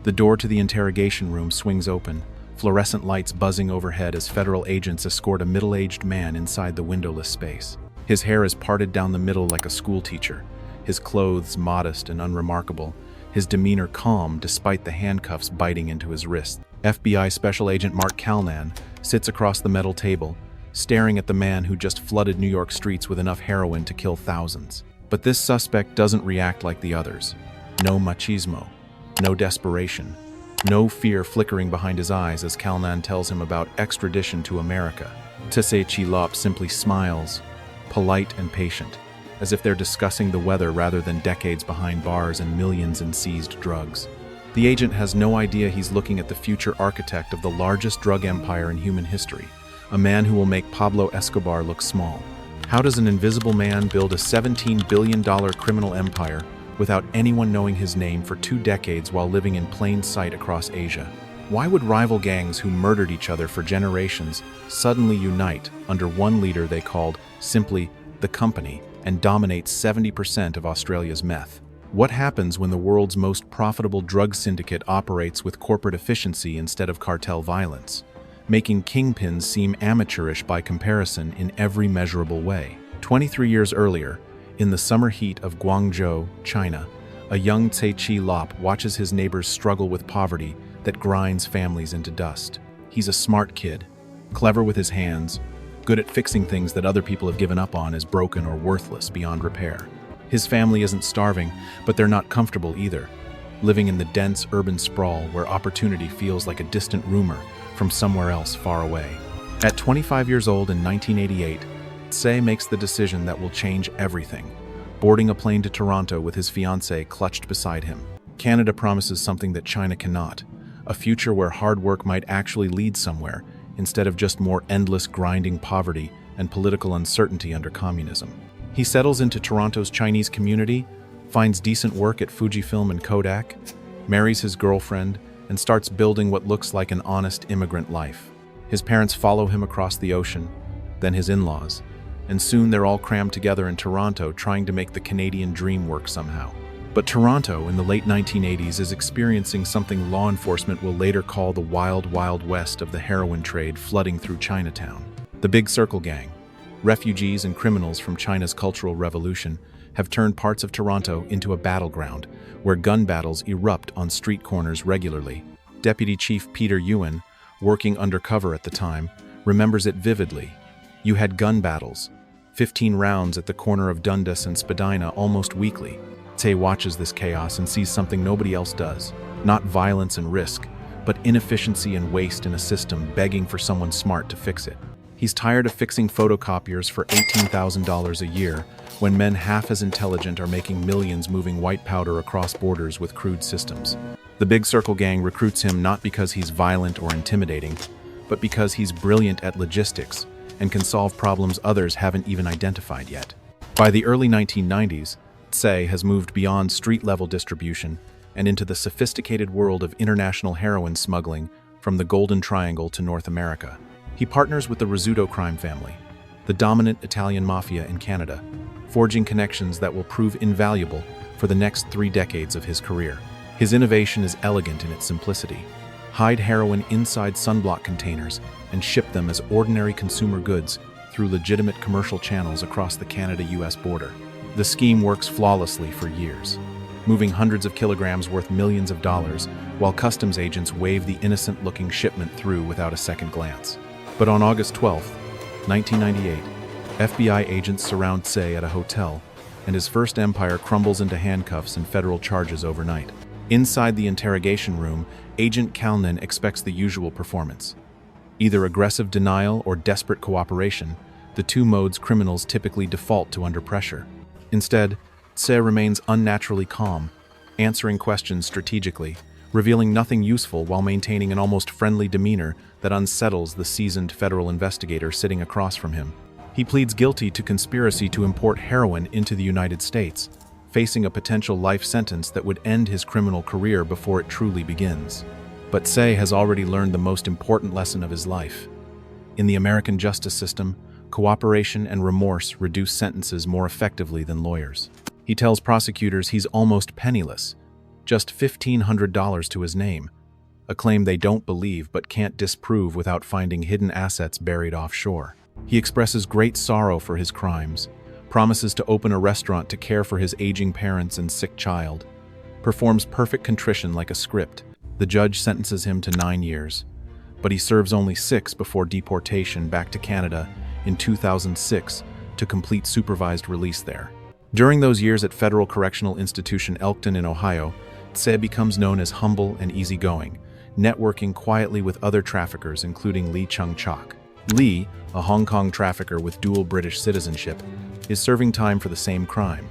The door to the interrogation room swings open, fluorescent lights buzzing overhead as federal agents escort a middle-aged man inside the windowless space. His hair is parted down the middle like a schoolteacher, his clothes modest and unremarkable, his demeanor calm despite the handcuffs biting into his wrists. FBI Special Agent Mark Calnan sits across the metal table, staring at the man who just flooded New York streets with enough heroin to kill thousands. But this suspect doesn't react like the others. No machismo, no desperation, no fear flickering behind his eyes as Calnan tells him about extradition to America. Tse Chi Lop simply smiles, polite and patient, as if they're discussing the weather rather than decades behind bars and millions in seized drugs. The agent has no idea he's looking at the future architect of the largest drug empire in human history, a man who will make Pablo Escobar look small. How does an invisible man build a $17 billion criminal empire without anyone knowing his name for 2 decades while living in plain sight across Asia? Why would rival gangs who murdered each other for generations suddenly unite under one leader they called simply the Company and dominate 70% of Australia's meth? What happens when the world's most profitable drug syndicate operates with corporate efficiency instead of cartel violence, making kingpins seem amateurish by comparison in every measurable way? 23 years earlier, in the summer heat of Guangzhou, China, a young Tse Chi Lop watches his neighbors struggle with poverty that grinds families into dust. He's a smart kid, clever with his hands, good at fixing things that other people have given up on as broken or worthless beyond repair. His family isn't starving, but they're not comfortable either, living in the dense urban sprawl where opportunity feels like a distant rumor from somewhere else far away. At 25 years old in 1988, Tse makes the decision that will change everything, boarding a plane to Toronto with his fiancée clutched beside him. Canada promises something that China cannot, a future where hard work might actually lead somewhere, instead of just more endless grinding poverty and political uncertainty under communism. He settles into Toronto's Chinese community, finds decent work at Fujifilm and Kodak, marries his girlfriend, and starts building what looks like an honest immigrant life. His parents follow him across the ocean, then his in-laws, and soon they're all crammed together in Toronto trying to make the Canadian dream work somehow. But Toronto in the late 1980s is experiencing something law enforcement will later call the wild, wild west of the heroin trade flooding through Chinatown. The Big Circle Gang, refugees and criminals from China's Cultural Revolution, have turned parts of Toronto into a battleground where gun battles erupt on street corners regularly. Deputy Chief Peter Ewan, working undercover at the time, remembers it vividly. You had gun battles, 15 rounds at the corner of Dundas and Spadina almost weekly. Tse watches this chaos and sees something nobody else does. Not violence and risk, but inefficiency and waste in a system begging for someone smart to fix it. He's tired of fixing photocopiers for $18,000 a year when men half as intelligent are making millions moving white powder across borders with crude systems. The Big Circle Gang recruits him not because he's violent or intimidating, but because he's brilliant at logistics and can solve problems others haven't even identified yet. By the early 1990s, Tse has moved beyond street-level distribution and into the sophisticated world of international heroin smuggling from the Golden Triangle to North America. He partners with the Rizzuto crime family, the dominant Italian mafia in Canada, forging connections that will prove invaluable for the next 3 decades of his career. His innovation is elegant in its simplicity. Hide heroin inside sunblock containers and ship them as ordinary consumer goods through legitimate commercial channels across the Canada-US border. The scheme works flawlessly for years, moving hundreds of kilograms worth millions of dollars, while customs agents wave the innocent-looking shipment through without a second glance. But on August 12, 1998, FBI agents surround Tse at a hotel, and his first empire crumbles into handcuffs and federal charges overnight. Inside the interrogation room, Agent Calnan expects the usual performance. Either aggressive denial or desperate cooperation, the 2 modes criminals typically default to under pressure. Instead, Tse remains unnaturally calm, answering questions strategically, revealing nothing useful while maintaining an almost friendly demeanor that unsettles the seasoned federal investigator sitting across from him. He pleads guilty to conspiracy to import heroin into the United States, facing a potential life sentence that would end his criminal career before it truly begins. But Tse has already learned the most important lesson of his life. In the American justice system, cooperation and remorse reduce sentences more effectively than lawyers. He tells prosecutors he's almost penniless, just $1,500 to his name, a claim they don't believe but can't disprove without finding hidden assets buried offshore. He expresses great sorrow for his crimes, promises to open a restaurant to care for his aging parents and sick child, performs perfect contrition like a script. The judge sentences him to 9 years, but he serves only 6 before deportation back to Canada in 2006 to complete supervised release there. During those years at Federal Correctional Institution Elkton in Ohio, Tse becomes known as humble and easygoing, networking quietly with other traffickers including Lee Chung-chok. Lee, a Hong Kong trafficker with dual British citizenship, is serving time for the same crime,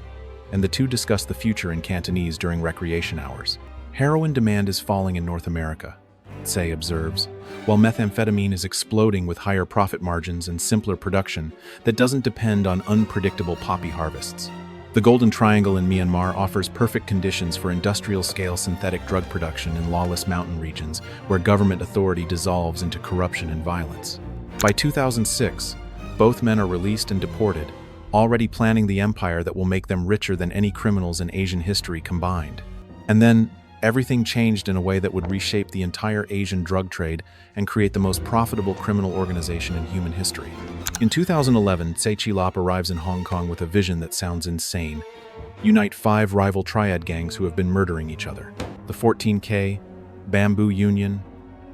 and the two discuss the future in Cantonese during recreation hours. Heroin demand is falling in North America, Tse observes, while methamphetamine is exploding with higher profit margins and simpler production that doesn't depend on unpredictable poppy harvests. The Golden Triangle in Myanmar offers perfect conditions for industrial-scale synthetic drug production in lawless mountain regions where government authority dissolves into corruption and violence. By 2006, both men are released and deported, already planning the empire that will make them richer than any criminals in Asian history combined. And then, everything changed in a way that would reshape the entire Asian drug trade and create the most profitable criminal organization in human history. In 2011, Tse Chi Lop arrives in Hong Kong with a vision that sounds insane. Unite 5 rival triad gangs who have been murdering each other. The 14K, Bamboo Union,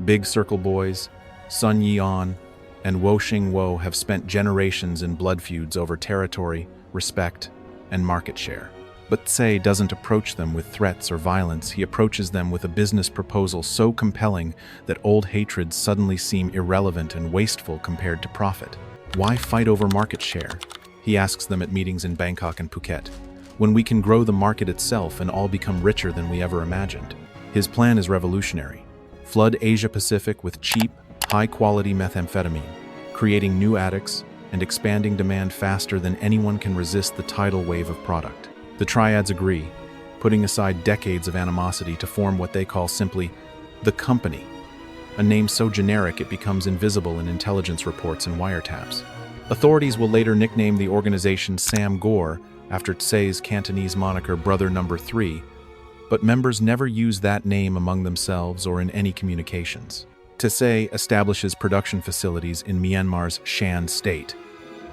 Big Circle Boys, Sun Yi-on, and Wo Shing Wo have spent generations in blood feuds over territory, respect, and market share. But Tse doesn't approach them with threats or violence. He approaches them with a business proposal so compelling that old hatreds suddenly seem irrelevant and wasteful compared to profit. Why fight over market share? He asks them at meetings in Bangkok and Phuket, when we can grow the market itself and all become richer than we ever imagined. His plan is revolutionary. Flood Asia Pacific with cheap, high-quality methamphetamine, creating new addicts and expanding demand faster than anyone can resist the tidal wave of product. The Triads agree, putting aside decades of animosity to form what they call simply the Company, a name so generic it becomes invisible in intelligence reports and wiretaps. Authorities will later nickname the organization Sam Gor after Tse's Cantonese moniker Brother Number 3, but members never use that name among themselves or in any communications. Tse establishes production facilities in Myanmar's Shan state,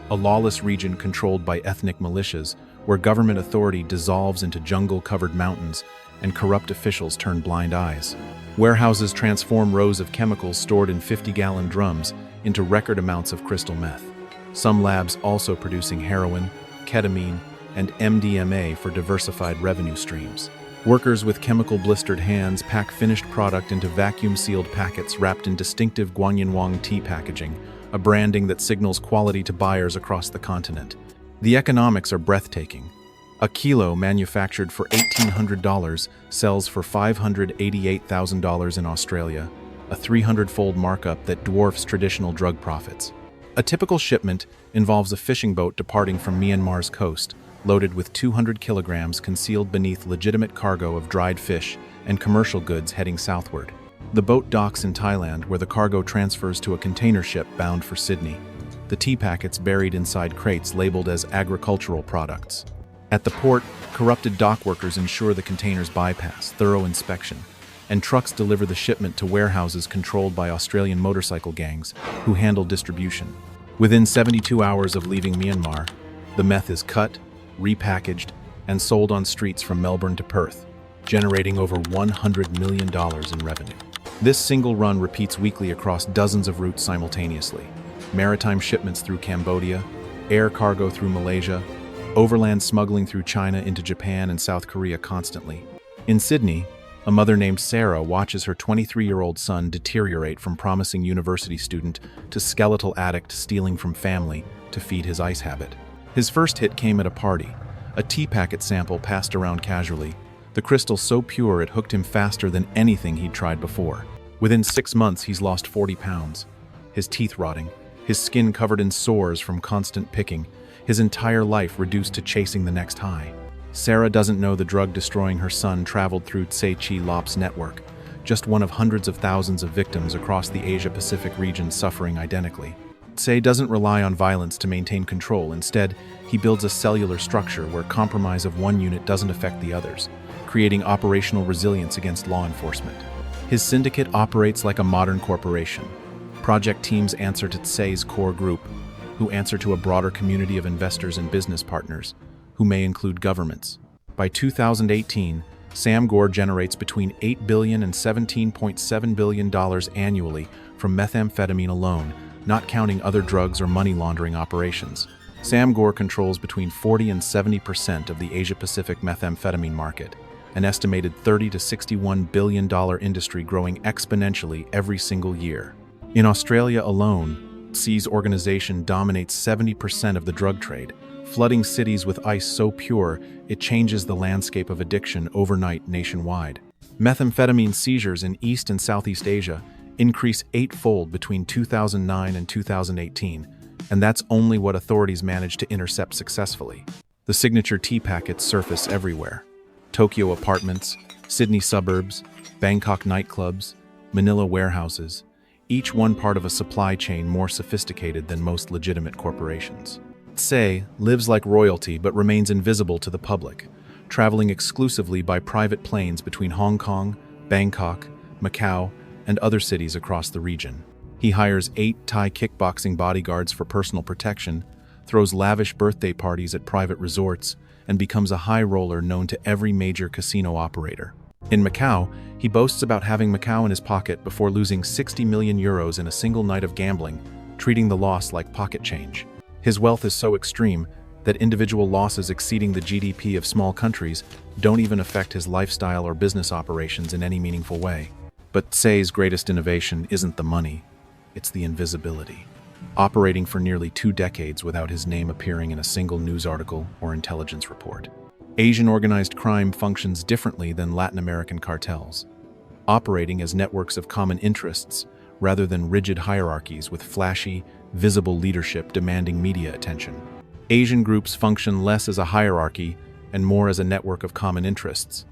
a lawless region controlled by ethnic militias where government authority dissolves into jungle-covered mountains and corrupt officials turn blind eyes. Warehouses transform rows of chemicals stored in 50-gallon drums into record amounts of crystal meth. Some labs also producing heroin, ketamine, and MDMA for diversified revenue streams. Workers with chemical-blistered hands pack finished product into vacuum-sealed packets wrapped in distinctive Guanyinwang tea packaging, a branding that signals quality to buyers across the continent. The economics are breathtaking. A kilo manufactured for $1,800 sells for $588,000 in Australia, a 300-fold markup that dwarfs traditional drug profits. A typical shipment involves a fishing boat departing from Myanmar's coast, loaded with 200 kilograms concealed beneath legitimate cargo of dried fish and commercial goods heading southward. The boat docks in Thailand, where the cargo transfers to a container ship bound for Sydney. The tea packets buried inside crates labeled as agricultural products. At the port, corrupted dock workers ensure the containers bypass thorough inspection, and trucks deliver the shipment to warehouses controlled by Australian motorcycle gangs who handle distribution. Within 72 hours of leaving Myanmar, the meth is cut, repackaged, and sold on streets from Melbourne to Perth, generating over $100 million in revenue. This single run repeats weekly across dozens of routes simultaneously. Maritime shipments through Cambodia, air cargo through Malaysia, overland smuggling through China into Japan and South Korea constantly. In Sydney, a mother named Sarah watches her 23-year-old son deteriorate from promising university student to skeletal addict stealing from family to feed his ice habit. His first hit came at a party, a tea packet sample passed around casually, the crystal so pure it hooked him faster than anything he'd tried before. Within 6 months, he's lost 40 pounds, his teeth rotting, his skin covered in sores from constant picking, his entire life reduced to chasing the next high. Sarah doesn't know the drug destroying her son traveled through Tse Chi Lop's network, just one of hundreds of thousands of victims across the Asia-Pacific region suffering identically. Tse doesn't rely on violence to maintain control. Instead, he builds a cellular structure where compromise of one unit doesn't affect the others, creating operational resilience against law enforcement. His syndicate operates like a modern corporation. Project teams answer to Tse's core group, who answer to a broader community of investors and business partners, who may include governments. By 2018, Sam Gor generates between $8 billion and $17.7 billion annually from methamphetamine alone, not counting other drugs or money laundering operations. Sam Gor controls between 40 and 70% of the Asia-Pacific methamphetamine market, an estimated $30 to $61 billion industry growing exponentially every single year. In Australia alone, Tse's organization dominates 70% of the drug trade, flooding cities with ice so pure it changes the landscape of addiction overnight nationwide. Methamphetamine seizures in East and Southeast Asia increase eightfold between 2009 and 2018, and that's only what authorities managed to intercept successfully. The signature tea packets surface everywhere. Tokyo apartments, Sydney suburbs, Bangkok nightclubs, Manila warehouses, each one part of a supply chain more sophisticated than most legitimate corporations. Tse lives like royalty but remains invisible to the public, traveling exclusively by private planes between Hong Kong, Bangkok, Macau, and other cities across the region. He hires 8 Thai kickboxing bodyguards for personal protection, throws lavish birthday parties at private resorts, and becomes a high roller known to every major casino operator. In Macau, he boasts about having Macau in his pocket before losing 60 million euros in a single night of gambling, treating the loss like pocket change. His wealth is so extreme that individual losses exceeding the GDP of small countries don't even affect his lifestyle or business operations in any meaningful way. But Tse's greatest innovation isn't the money, it's the invisibility. Operating for nearly 2 decades without his name appearing in a single news article or intelligence report. Asian organized crime functions differently than Latin American cartels, operating as networks of common interests rather than rigid hierarchies with flashy, visible leadership demanding media attention. Asian groups function less as a hierarchy and more as a network of common interests,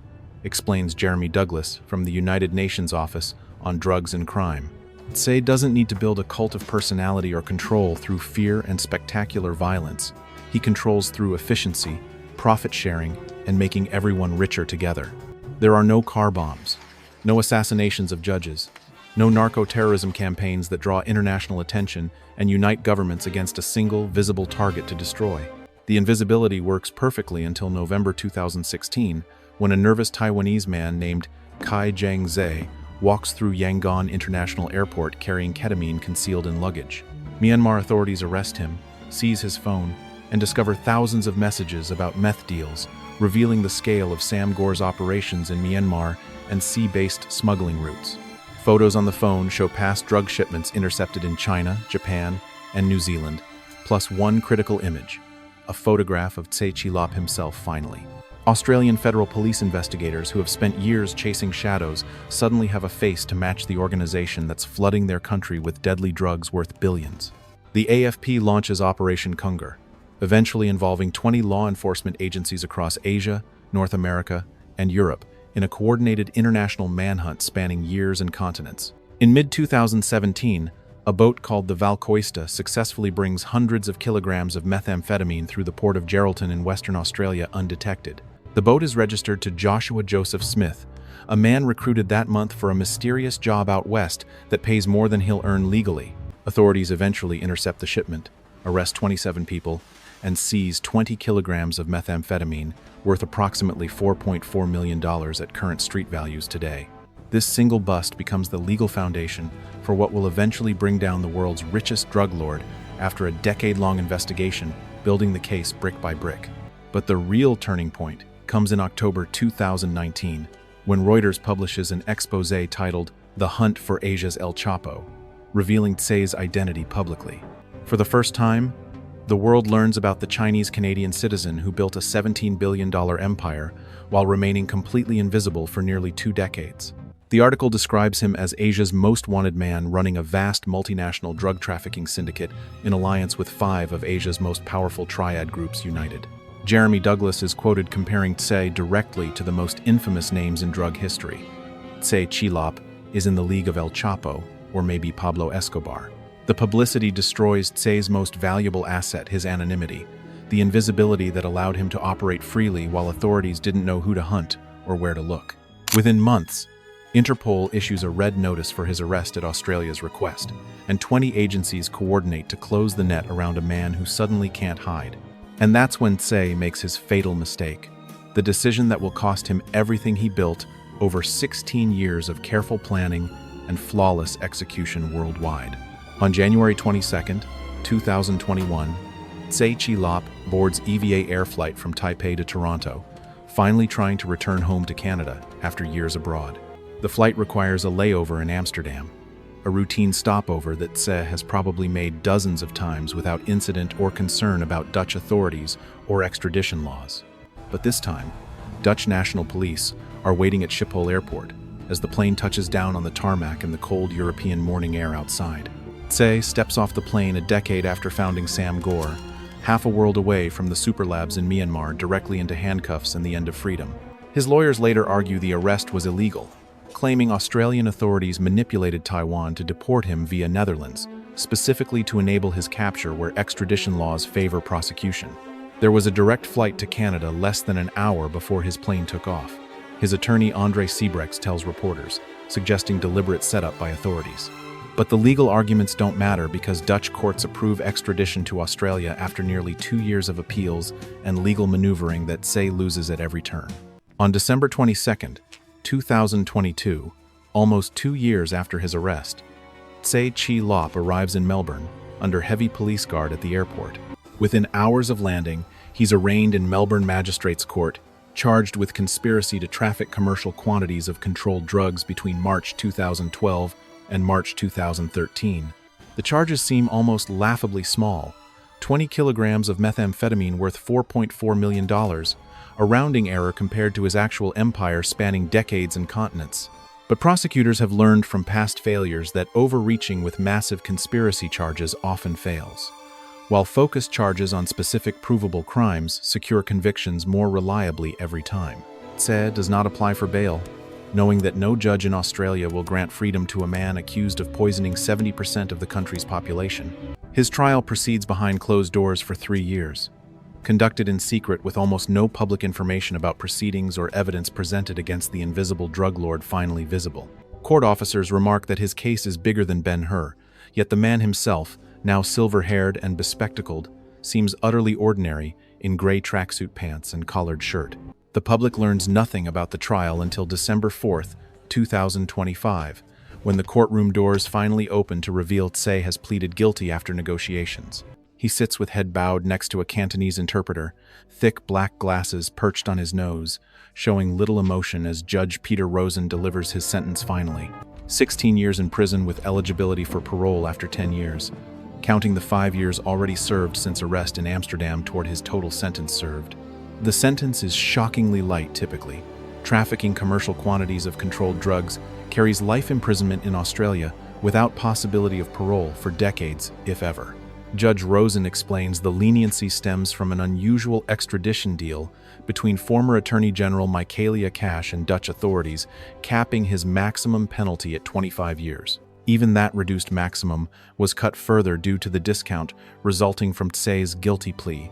explains Jeremy Douglas from the United Nations Office on Drugs and Crime. Tse doesn't need to build a cult of personality or control through fear and spectacular violence. He controls through efficiency, profit sharing, and making everyone richer together. There are no car bombs, no assassinations of judges, no narco-terrorism campaigns that draw international attention and unite governments against a single, visible target to destroy. The invisibility works perfectly until November 2016, when a nervous Taiwanese man named Kai Zhang walks through Yangon International Airport carrying ketamine concealed in luggage. Myanmar authorities arrest him, seize his phone, and discover thousands of messages about meth deals, revealing the scale of Sam Gor's operations in Myanmar and sea-based smuggling routes. Photos on the phone show past drug shipments intercepted in China, Japan, and New Zealand, plus one critical image, a photograph of Tse Chi Lop himself finally. Australian federal police investigators who have spent years chasing shadows suddenly have a face to match the organization that's flooding their country with deadly drugs worth billions. The AFP launches Operation Kungur, eventually involving 20 law enforcement agencies across Asia, North America, and Europe in a coordinated international manhunt spanning years and continents. In mid-2017, a boat called the Valcoista successfully brings hundreds of kilograms of methamphetamine through the port of Geraldton in Western Australia undetected. The boat is registered to Joshua Joseph Smith, a man recruited that month for a mysterious job out west that pays more than he'll earn legally. Authorities eventually intercept the shipment, arrest 27 people, and seize 20 kilograms of methamphetamine, worth approximately $4.4 million at current street values today. This single bust becomes the legal foundation for what will eventually bring down the world's richest drug lord after a decade-long investigation, building the case brick by brick. But the real turning point comes in October 2019, when Reuters publishes an exposé titled "The Hunt for Asia's El Chapo," revealing Tse's identity publicly. For the first time, the world learns about the Chinese-Canadian citizen who built a $17 billion empire while remaining completely invisible for nearly 2 decades. The article describes him as Asia's most wanted man running a vast multinational drug trafficking syndicate in alliance with 5 of Asia's most powerful triad groups united. Jeremy Douglas is quoted comparing Tse directly to the most infamous names in drug history. Tse Chi Lop is in the league of El Chapo, or maybe Pablo Escobar. The publicity destroys Tse's most valuable asset, his anonymity, the invisibility that allowed him to operate freely while authorities didn't know who to hunt or where to look. Within months, Interpol issues a red notice for his arrest at Australia's request, and 20 agencies coordinate to close the net around a man who suddenly can't hide. And that's when Tse makes his fatal mistake, the decision that will cost him everything he built over 16 years of careful planning and flawless execution worldwide. On January 22, 2021, Tse Chi Lop boards EVA air flight from Taipei to Toronto, finally trying to return home to Canada after years abroad. The flight requires a layover in Amsterdam, a routine stopover that Tse has probably made dozens of times without incident or concern about Dutch authorities or extradition laws. But this time, Dutch National Police are waiting at Schiphol Airport as the plane touches down on the tarmac in the cold European morning air outside. Tse steps off the plane a decade after founding Sam Gor, half a world away from the super labs in Myanmar, directly into handcuffs and the end of freedom. His lawyers later argue the arrest was illegal, claiming Australian authorities manipulated Taiwan to deport him via Netherlands, specifically to enable his capture where extradition laws favor prosecution. There was a direct flight to Canada less than an hour before his plane took off. His attorney Andre Siebrechts tells reporters, suggesting deliberate setup by authorities. But the legal arguments don't matter because Dutch courts approve extradition to Australia after nearly 2 years of appeals and legal maneuvering that Tse loses at every turn. On December 22, 2022, almost 2 years after his arrest, Tse Chi Lop arrives in Melbourne under heavy police guard at the airport. Within hours of landing, he's arraigned in Melbourne Magistrates Court, charged with conspiracy to traffic commercial quantities of controlled drugs between March 2012 and March 2013. The charges seem almost laughably small: 20 kilograms of methamphetamine worth $4.4 million, a rounding error compared to his actual empire spanning decades and continents. But prosecutors have learned from past failures that overreaching with massive conspiracy charges often fails, while focused charges on specific provable crimes secure convictions more reliably every time. Tse does not apply for bail, knowing that no judge in Australia will grant freedom to a man accused of poisoning 70% of the country's population. His trial proceeds behind closed doors for 3 years, conducted in secret with almost no public information about proceedings or evidence presented against the invisible drug lord finally visible. Court officers remark that his case is bigger than Ben-Hur, yet the man himself, now silver-haired and bespectacled, seems utterly ordinary in gray tracksuit pants and collared shirt. The public learns nothing about the trial until December 4, 2025, when the courtroom doors finally open to reveal Tse has pleaded guilty after negotiations. He sits with head bowed next to a Cantonese interpreter, thick black glasses perched on his nose, showing little emotion as Judge Peter Rosen delivers his sentence finally. 16 years in prison with eligibility for parole after 10 years, counting the 5 years already served since arrest in Amsterdam toward his total sentence served. The sentence is shockingly light typically. Trafficking commercial quantities of controlled drugs carries life imprisonment in Australia without possibility of parole for decades, if ever. Judge Rosen explains the leniency stems from an unusual extradition deal between former Attorney General Michaelia Cash and Dutch authorities, capping his maximum penalty at 25 years. Even that reduced maximum was cut further due to the discount resulting from Tse's guilty plea,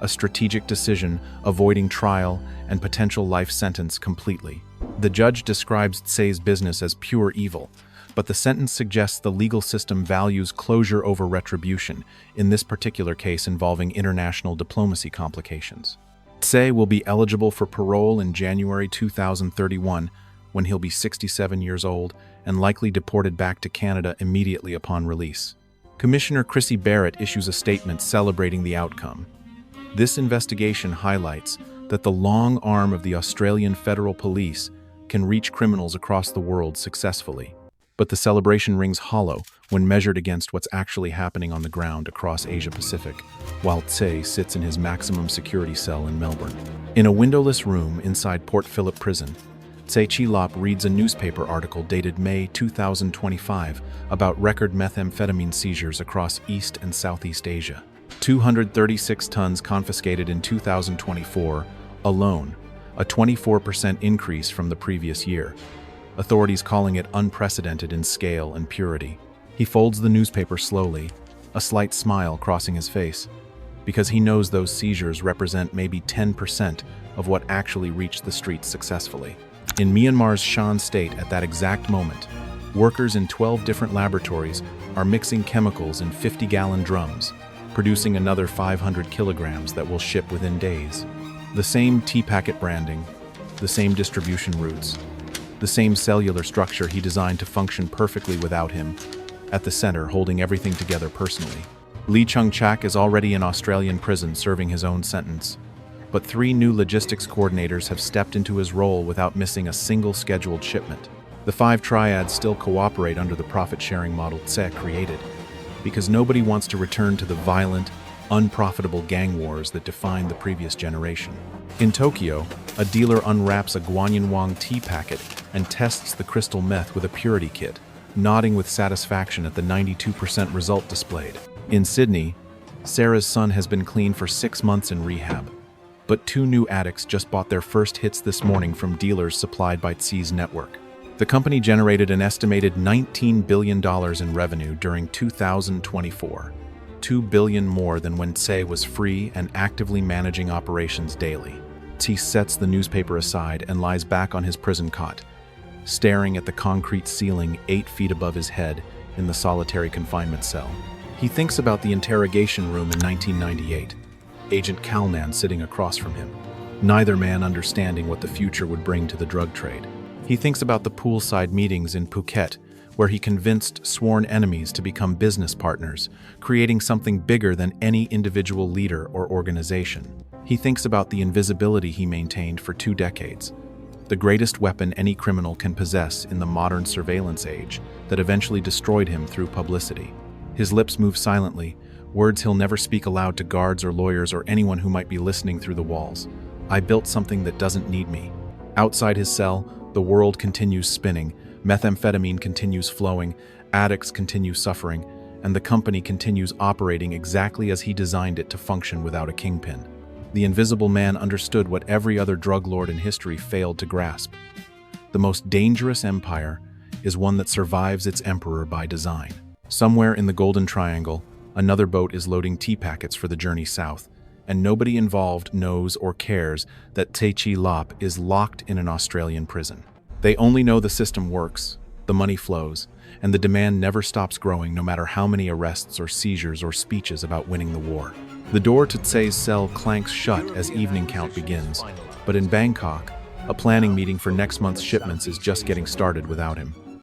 a strategic decision avoiding trial and potential life sentence completely. The judge describes Tse's business as pure evil, but the sentence suggests the legal system values closure over retribution, in this particular case involving international diplomacy complications. Tse will be eligible for parole in January 2031, when he'll be 67 years old and likely deported back to Canada immediately upon release. Commissioner Chrissy Barrett issues a statement celebrating the outcome. This investigation highlights that the long arm of the Australian Federal Police can reach criminals across the world successfully. But the celebration rings hollow when measured against what's actually happening on the ground across Asia-Pacific, while Tse sits in his maximum security cell in Melbourne. In a windowless room inside Port Phillip Prison, Tse Chi Lop reads a newspaper article dated May 2025 about record methamphetamine seizures across East and Southeast Asia. 236 tons confiscated in 2024 alone, a 24% increase from the previous year. Authorities calling it unprecedented in scale and purity. He folds the newspaper slowly, a slight smile crossing his face. because he knows those seizures represent maybe 10% of what actually reached the streets successfully. In Myanmar's Shan state at that exact moment, workers in 12 different laboratories are mixing chemicals in 50-gallon drums, producing another 500 kilograms that will ship within days. The same tea packet branding, the same distribution routes, the same cellular structure he designed to function perfectly without him, at the center holding everything together personally. Lee Chung-chak is already in Australian prison serving his own sentence, but 3 new logistics coordinators have stepped into his role without missing a single scheduled shipment. The 5 triads still cooperate under the profit-sharing model Tse created, because nobody wants to return to the violent, unprofitable gang wars that defined the previous generation. In Tokyo, a dealer unwraps a Guanyinwang tea packet and tests the crystal meth with a purity kit, nodding with satisfaction at the 92% result displayed. In Sydney, Sarah's son has been clean for 6 months in rehab, but 2 new addicts just bought their first hits this morning from dealers supplied by Tse's network. The company generated an estimated $19 billion in revenue during 2024, $2 billion more than when Tse was free and actively managing operations daily. Tse sets the newspaper aside and lies back on his prison cot, staring at the concrete ceiling 8 feet above his head in the solitary confinement cell. He thinks about the interrogation room in 1998, Agent Kalnan sitting across from him, neither man understanding what the future would bring to the drug trade. He thinks about the poolside meetings in Phuket, where he convinced sworn enemies to become business partners, creating something bigger than any individual leader or organization. He thinks about the invisibility he maintained for 2 decades, the greatest weapon any criminal can possess in the modern surveillance age that eventually destroyed him through publicity. His lips move silently, words he'll never speak aloud to guards or lawyers or anyone who might be listening through the walls. I built something that doesn't need me. Outside his cell, the world continues spinning, methamphetamine continues flowing, addicts continue suffering, and the company continues operating exactly as he designed it to function without a kingpin. The Invisible Man understood what every other drug lord in history failed to grasp. The most dangerous empire is one that survives its emperor by design. Somewhere in the Golden Triangle, another boat is loading tea packets for the journey south, and nobody involved knows or cares that Tse Chi Lop is locked in an Australian prison. They only know the system works, the money flows, and the demand never stops growing no matter how many arrests or seizures or speeches about winning the war. The door to Tse's cell clanks shut as evening count begins, but in Bangkok, a planning meeting for next month's shipments is just getting started without him.